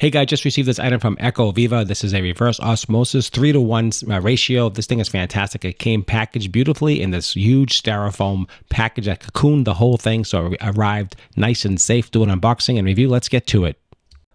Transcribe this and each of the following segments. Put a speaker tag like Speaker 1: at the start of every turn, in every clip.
Speaker 1: Hey guys, just received this item from Ecoviva. This is a reverse osmosis 3-to-1 ratio. This thing is fantastic. It came packaged beautifully in this huge styrofoam package that cocooned the whole thing, so it arrived nice and safe. Do an unboxing and review. Let's get to it.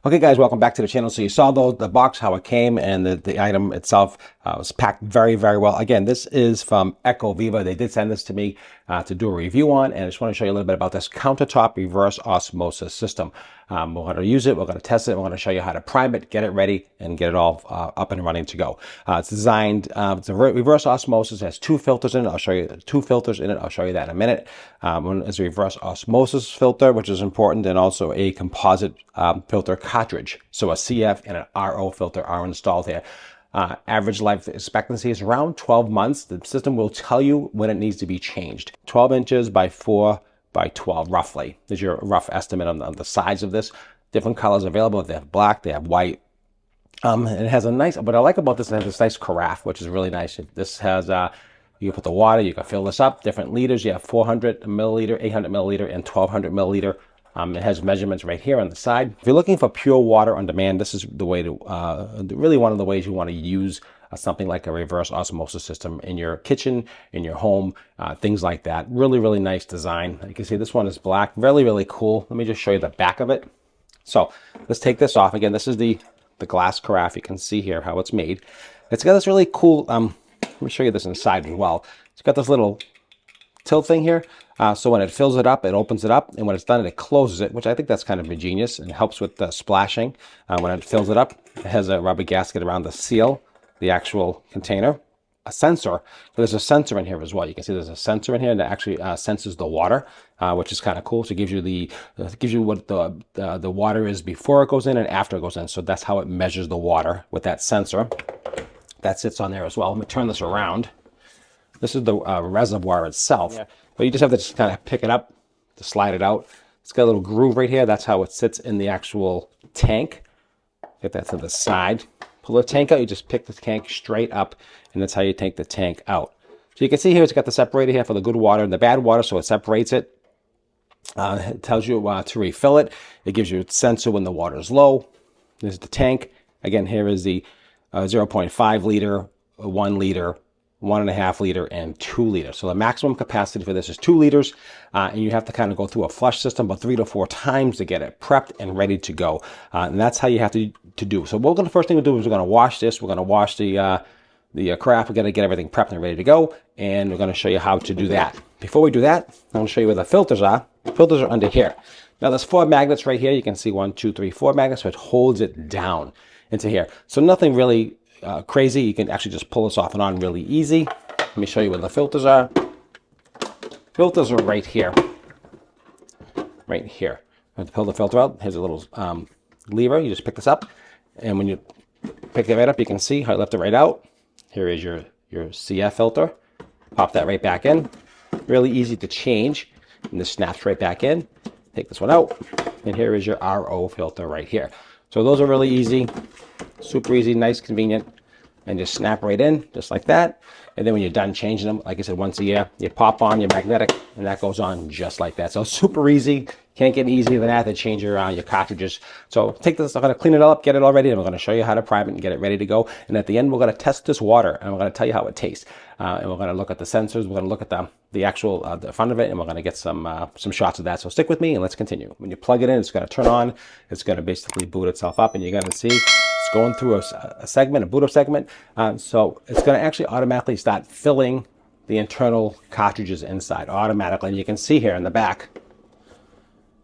Speaker 1: Okay guys, welcome back to the channel. So you saw the box, how it came, and the item itself was packed very, very well. Again, this is from Ecoviva. They did send this to me to do a review on, and I just want to show you a little bit about this Countertop reverse osmosis system. We're going to use it, we're going to test it, we're going to show you how to prime it, get it ready, and get it all up and running to go. It's designed, it's a reverse osmosis. It has 2 filters in it. I'll show you 2 filters in it. I'll show you that in a minute. One is a reverse osmosis filter, which is important, and also a composite filter cartridge. So a CF and an RO filter are installed here. Average life expectancy is around 12 months. The system will tell you when it needs to be changed. 12 inches by 4 by 12 roughly is your rough estimate on the size of this. Different colors available. They have black, they have white. And it has a nice, what I like about this, it has this nice carafe, which is really nice. This has, you can put the water, you can fill this up, different liters. You have 400 milliliter, 800 milliliter, and 1200 milliliter. It has measurements right here on the side. If you're looking for pure water on demand, this is the way to, really one of the ways you want to use something like a reverse osmosis system in your kitchen, in your home, things like that. Really, really nice design. You can see this one is black, really, really cool. Let me just show you the back of it. So let's take this off. Again, this is the glass carafe. You can see here how it's made. It's got this really cool, let me show you this inside as well. It's got this little tilt thing here. So when it fills it up, it opens it up, and when it's done, it closes it, which I think that's kind of ingenious and helps with the splashing. When it fills it up, it has a rubber gasket around the seal, the actual container, a sensor. There's a sensor in here as well. You can see there's a sensor in here that actually senses the water, which is kind of cool. So it gives you what the water is before it goes in and after it goes in. So that's how it measures the water with that sensor. That sits on there as well. Let me turn this around. This is the reservoir itself. Yeah. But you just have to just kind of pick it up to slide it out. It's got a little groove right here. That's how it sits in the actual tank. Get that to the side. Pull the tank out. You just pick the tank straight up, and that's how you take the tank out. So you can see here it's got the separator here for the good water and the bad water, so it separates it. It tells you to refill it. It gives you a sensor when the water is low. There's the tank. Again, here is the 0.5 liter, 1 liter, 1.5 liter, and 2 liters. So the maximum capacity for this is 2 liters, and you have to kind of go through a flush system about 3 to 4 times to get it prepped and ready to go. And that's how you have to do. So what the first thing we'll do is we're going to wash this. We're going to wash the carafe. We're going to get everything prepped and ready to go, and we're going to show you how to do that. Before we do that, I'm going to show you where the filters are. The filters are under here. Now there's 4 magnets right here. You can see 1, 2, 3, 4 magnets, so it holds it down into here. So nothing really crazy. You can actually just pull this off and on really easy. Let me show you where the filters are. Filters are right here. Right here. I'm going to pull the filter out. Here's a little lever. You just pick this up, and when you pick it right up, you can see how I left it right out. Here is your CF filter. Pop that right back in. Really easy to change, and this snaps right back in. Take this one out, and here is your RO filter right here. So those are really easy. Super easy, nice, convenient, and just snap right in, just like that. And then when you're done changing them, like I said, once a year, you pop on your magnetic, and that goes on just like that. So super easy. Can't get easier than that to change your cartridges. So take this, I'm going to clean it all up, get it all ready, and we're going to show you how to prime it and get it ready to go. And at the end, we're going to test this water, and we're going to tell you how it tastes. And we're going to look at the sensors, we're going to look at the actual the front of it, and we're going to get some shots of that. So stick with me, and let's continue. When you plug it in, it's going to turn on. It's going to basically boot itself up, and you're going to see it's going through a segment, a boot up segment. So it's going to actually automatically start filling the internal cartridges inside automatically. And you can see here in the back,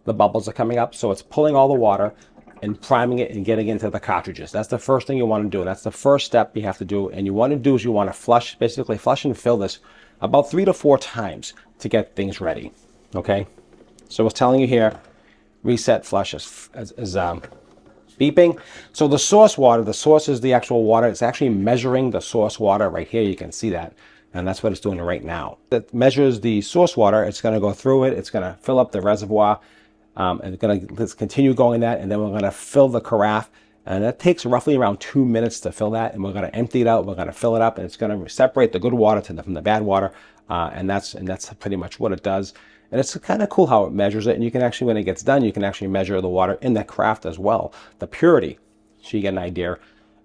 Speaker 1: the bubbles are coming up. So it's pulling all the water and priming it and getting into the cartridges. That's the first thing you want to do. That's the first step you have to do. And you want to do is you want to flush, basically flush and fill this about 3 to 4 times to get things ready. Okay. So it's telling you here, reset flush is beeping. So the source water, the source is the actual water. It's actually measuring the source water right here. You can see that. And that's what it's doing right now. It measures the source water. It's going to go through it. It's going to fill up the reservoir. And let's continue going that. And then we're going to fill the carafe. And that takes roughly around 2 minutes to fill that. And we're going to empty it out. We're going to fill it up. And it's going to separate the good water from the bad water. And that's pretty much what it does. And it's kind of cool how it measures it. And you can actually, when it gets done, you can actually measure the water in the carafe as well. The purity so you get an idea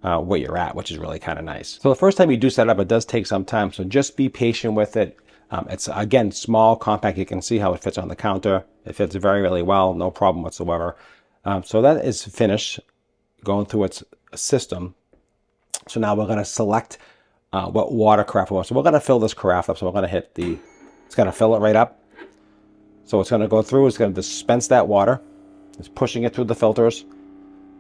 Speaker 1: where you're at, which is really kind of nice. So the first time you do set it up, it does take some time, so just be patient with it. It's, again, small, compact. You can see how it fits on the counter. It fits very, really well, no problem whatsoever. So that is finished, going through its system. So now we're going to select what water carafe we want. So we're going to fill this carafe up. So we're going to hit the, it's going to fill it right up. So it's going to go through, it's going to dispense that water. It's pushing it through the filters.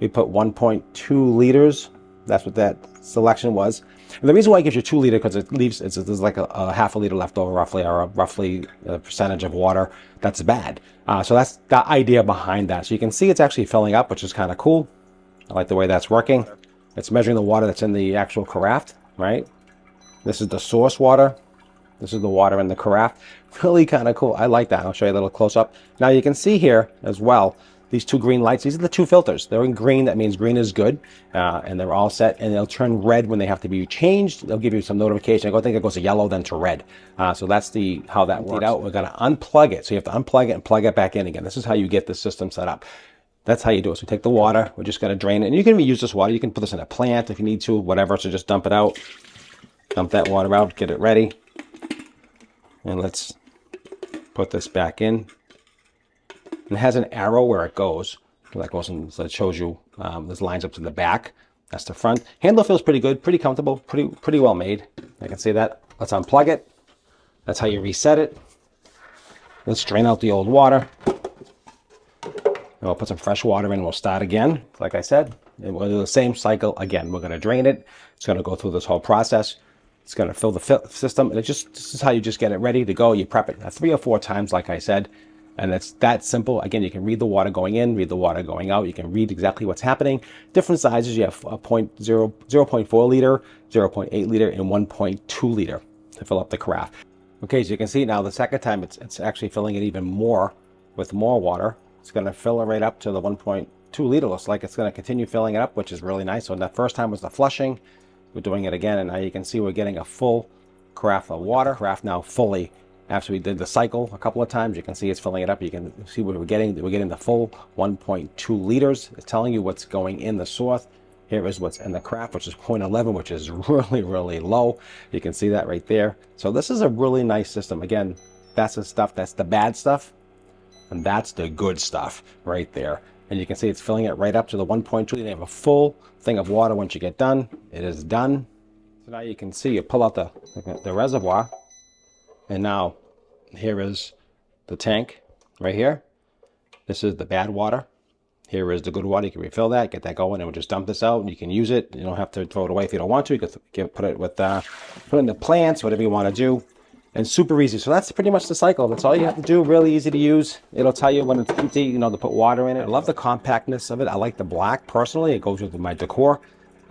Speaker 1: We put 1.2 liters. That's what that selection was. And the reason why it gives you 2 liters, because it leaves, there's like a half a liter left over roughly, or roughly a percentage of water. That's bad. So that's the idea behind that. So you can see it's actually filling up, which is kind of cool. I like the way that's working. It's measuring the water that's in the actual carafe, right? This is the source water. This is the water in the carafe. Really kind of cool. I like that. I'll show you a little close up. Now you can see here as well, these 2 green lights. These are the 2 filters. They're in green. That means green is good. And they're all set. And they'll turn red when they have to be changed. They'll give you some notification. I think it goes to yellow, then to red. So that's how that works. We're going to unplug it. So you have to unplug it and plug it back in again. This is how you get the system set up. That's how you do it. So we take the water. We're just going to drain it. And you can reuse this water. You can put this in a plant if you need to, whatever. So just dump it out. Dump that water out. Get it ready. And let's put this back in. And it has an arrow where it goes. That goes and so it shows you this lines up to the back. That's the front. Handle feels pretty good, pretty comfortable, pretty well made. I can see that. Let's unplug it. That's how you reset it. Let's drain out the old water. And we'll put some fresh water in. We'll start again, like I said. And we'll do the same cycle again. We're going to drain it. It's going to go through this whole process. It's going to fill the system. And this is how you just get it ready to go. You prep it 3 or 4 times, like I said. And it's that simple. Again, you can read the water going in, read the water going out. You can read exactly what's happening. Different sizes. You have a 0.4 liter, 0.8 liter, and 1.2 liter to fill up the carafe. Okay, so you can see now the second time it's actually filling it even more with more water. It's going to fill it right up to the 1.2 liter. Looks like it's going to continue filling it up, which is really nice. So that first time was the flushing. We're doing it again, and now you can see we're getting a full carafe of water. Carafe now fully. After we did the cycle a couple of times, you can see it's filling it up. You can see what we're getting. We're getting the full 1.2 liters. It's telling you what's going in the source. Here is what's in the carafe, which is 0.11, which is really, really low. You can see that right there. So this is a really nice system. Again, that's the stuff, that's the bad stuff. And that's the good stuff right there. And you can see it's filling it right up to the 1.2. You have a full thing of water once you get done. It is done. So now you can see, you pull out the reservoir. And now here is the tank right here. This is the bad water. Here is the good water. You can refill that, get that going, and we'll just dump this out. And you can use it. You don't have to throw it away if you don't want to. You can put it with, put it in the plants, whatever you want to do. And super easy. So that's pretty much the cycle. That's all you have to do. Really easy to use. It'll tell you when it's empty, you know, to put water in it. I love the compactness of it. I like the black personally. It goes with my decor.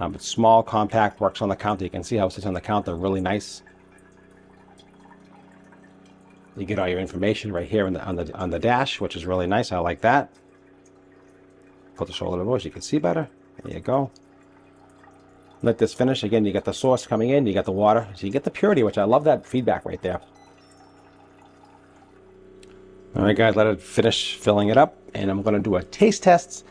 Speaker 1: It's small, compact, works on the counter. You can see how it sits on the counter. Really nice. You get all your information right here on the dash, which is really nice. I like that. Put the shoulder over so you can see better. There you go. Let this finish. Again, you get the source coming in, you get the water, so you get the purity, which I love that feedback right there. All right, guys, let it finish filling it up, and I'm going to do a taste test,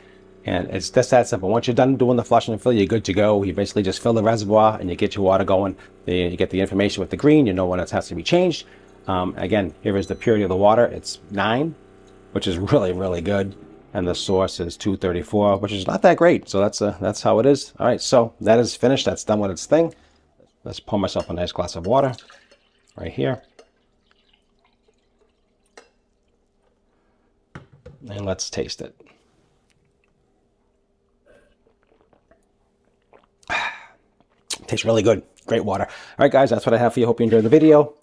Speaker 1: and it's just that simple. Once you're done doing the flush and fill, you're good to go. You basically just fill the reservoir, and you get your water going. You get the information with the green. You know when it has to be changed. Again, here is the purity of the water. It's 9, which is really, really good. And the source is 234, which is not that great. So that's how it is. All right, so that is finished. That's done with its thing. Let's pour myself a nice glass of water right here. And let's taste it. Tastes really good. Great water. All right, guys, that's what I have for you. Hope you enjoyed the video.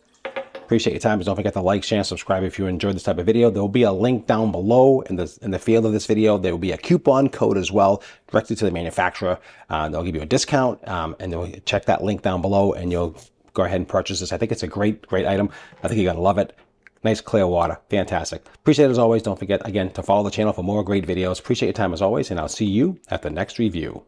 Speaker 1: Appreciate your time. Don't forget to like, share, and subscribe if you enjoyed this type of video. There will be a link down below in the field of this video. There will be a coupon code as well, directly to the manufacturer. They'll give you a discount, and they'll check that link down below, and you'll go ahead and purchase this. I think it's a great item. I think you're going to love it. Nice clear water. Fantastic. Appreciate it as always. Don't forget, again, to follow the channel for more great videos. Appreciate your time as always, and I'll see you at the next review.